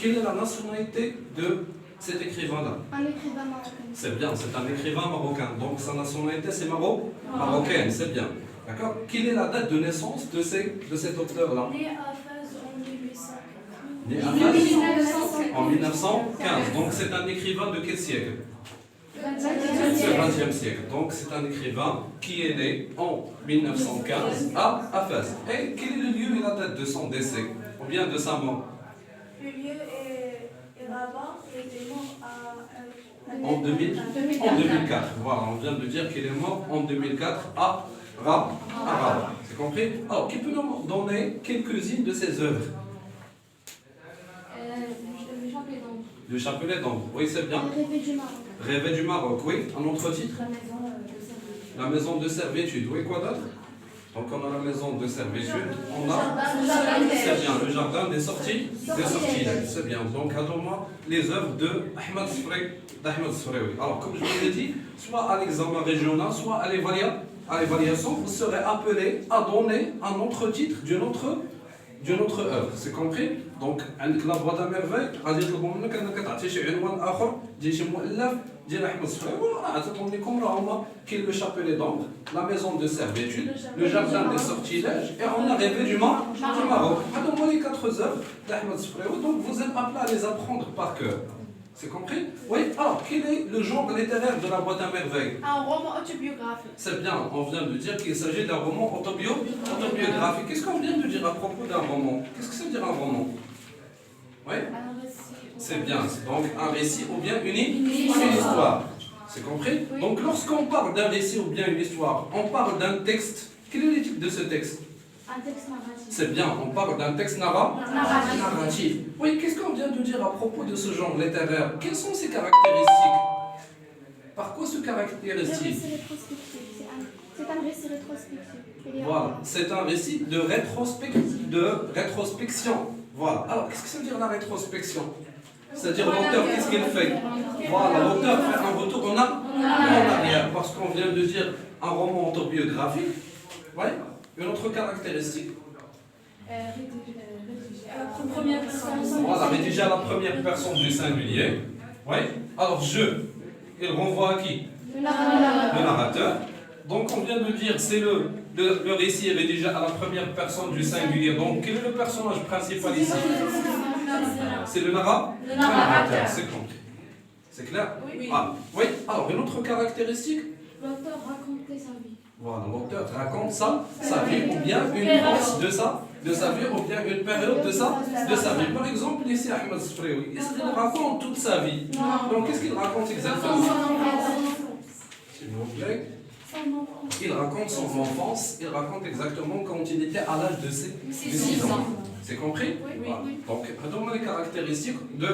quelle est la nationalité de cet écrivain-là? Un écrivain marocain. C'est bien, c'est un écrivain marocain. Donc sa nationalité, c'est marocaine, c'est bien. D'accord? Quelle est la date de naissance de cet auteur-là? Né à Fès en 1800. Né à Fès en 1915. Donc c'est un écrivain de quel siècle? C'est le 20e siècle. Donc c'est un écrivain qui est né en 1915 à Fès. Et quel est le lieu et la date de son décès? Ou bien de sa mort? Le lieu est Rabat et il est mort En 2004. Voilà, on vient de dire qu'il est mort en 2004 à Rabat. C'est compris? Alors, qui peut nous donner quelques-unes de ses œuvres? Le chapelet d'ombre. Le chapelet d'ombre, oui, c'est bien. Rêver du Maroc. Rêver du Maroc, oui. Un autre titre? La maison de servitude. La maison de servitude, oui, quoi d'autre? Donc, on a la maison de servitude, on a. Le jardin des C'est bien, le jardin des sorties. C'est bien. Donc, attends-moi les œuvres de Ahmed Sfrey. Oui. Alors, comme je vous l'ai dit, soit à l'examen régional, soit à l'évaluation, vous serez appelé à donner un autre titre d'une autre œuvre. C'est compris? Donc, عندك la boîte à merveille, غادي يطلبوا منك انك تعطي شي عنوان اخر ديال شي مؤلف ديال احمد صفري، وراه تعطيهم لكم راه هما كاين le chapelet d'ombre, la maison de servitude, le jardin des sortilèges et on a rêvé du Maroc. هادو هما les 4 œuvres d'Ahmed Sfraoui, donc vous êtes appelés à les apprendre par cœur. C'est compris? Oui. Alors, quel est le genre littéraire de la boîte à merveille? Un roman autobiographique. C'est bien, on vient de dire qu'il s'agit d'un roman autobiographique. Qu'est-ce qu'on vient de dire à propos d'un roman? Qu'est-ce que ça veut dire un roman? Oui? Un récit. C'est bien, c'est donc un récit ou bien une histoire. C'est compris? Oui. Donc lorsqu'on parle d'un récit ou bien une histoire, on parle d'un texte. Quel est le type de ce texte? Un texte narratif. C'est bien, on parle d'un texte narratif. Oui, qu'est-ce qu'on vient de dire à propos de ce genre littéraire? Quelles sont ses caractéristiques? Par quoi se caractérise-t-il? C'est un récit rétrospectif. Voilà, c'est un récit de rétrospection. Voilà. Alors, qu'est-ce que ça veut dire la rétrospection? C'est-à-dire l'auteur, qu'est-ce qu'il fait? Voilà, l'auteur fait un retour en arrière, parce qu'on vient de dire un roman autobiographique. Oui, une autre caractéristique. Rédigé à la première personne. Voilà, rédigé à la première personne du singulier. Oui. Alors, il renvoie à qui? Le narrateur. Le narrateur. Donc, on vient de dire, c'est le récit est rédigé à la première personne du singulier. Donc, quel est le personnage principal ici? C'est le narrateur. C'est compris. C'est clair? Oui. Ah, oui. Alors, une autre caractéristique? L'auteur racontait sa vie. Voilà, l'auteur raconte sa vie, ou bien une phase de sa vie, ou bien une période de sa vie. Par exemple, ici, Ahmed Sfraoui, est-ce qu'il raconte toute sa vie? Donc, qu'est-ce qu'il raconte exactement? S'il vous plaît. Il raconte son enfance, il raconte exactement quand il était à l'âge de 6 ans. C'est compris? Oui. Voilà. Donc, donne-moi les caractéristiques de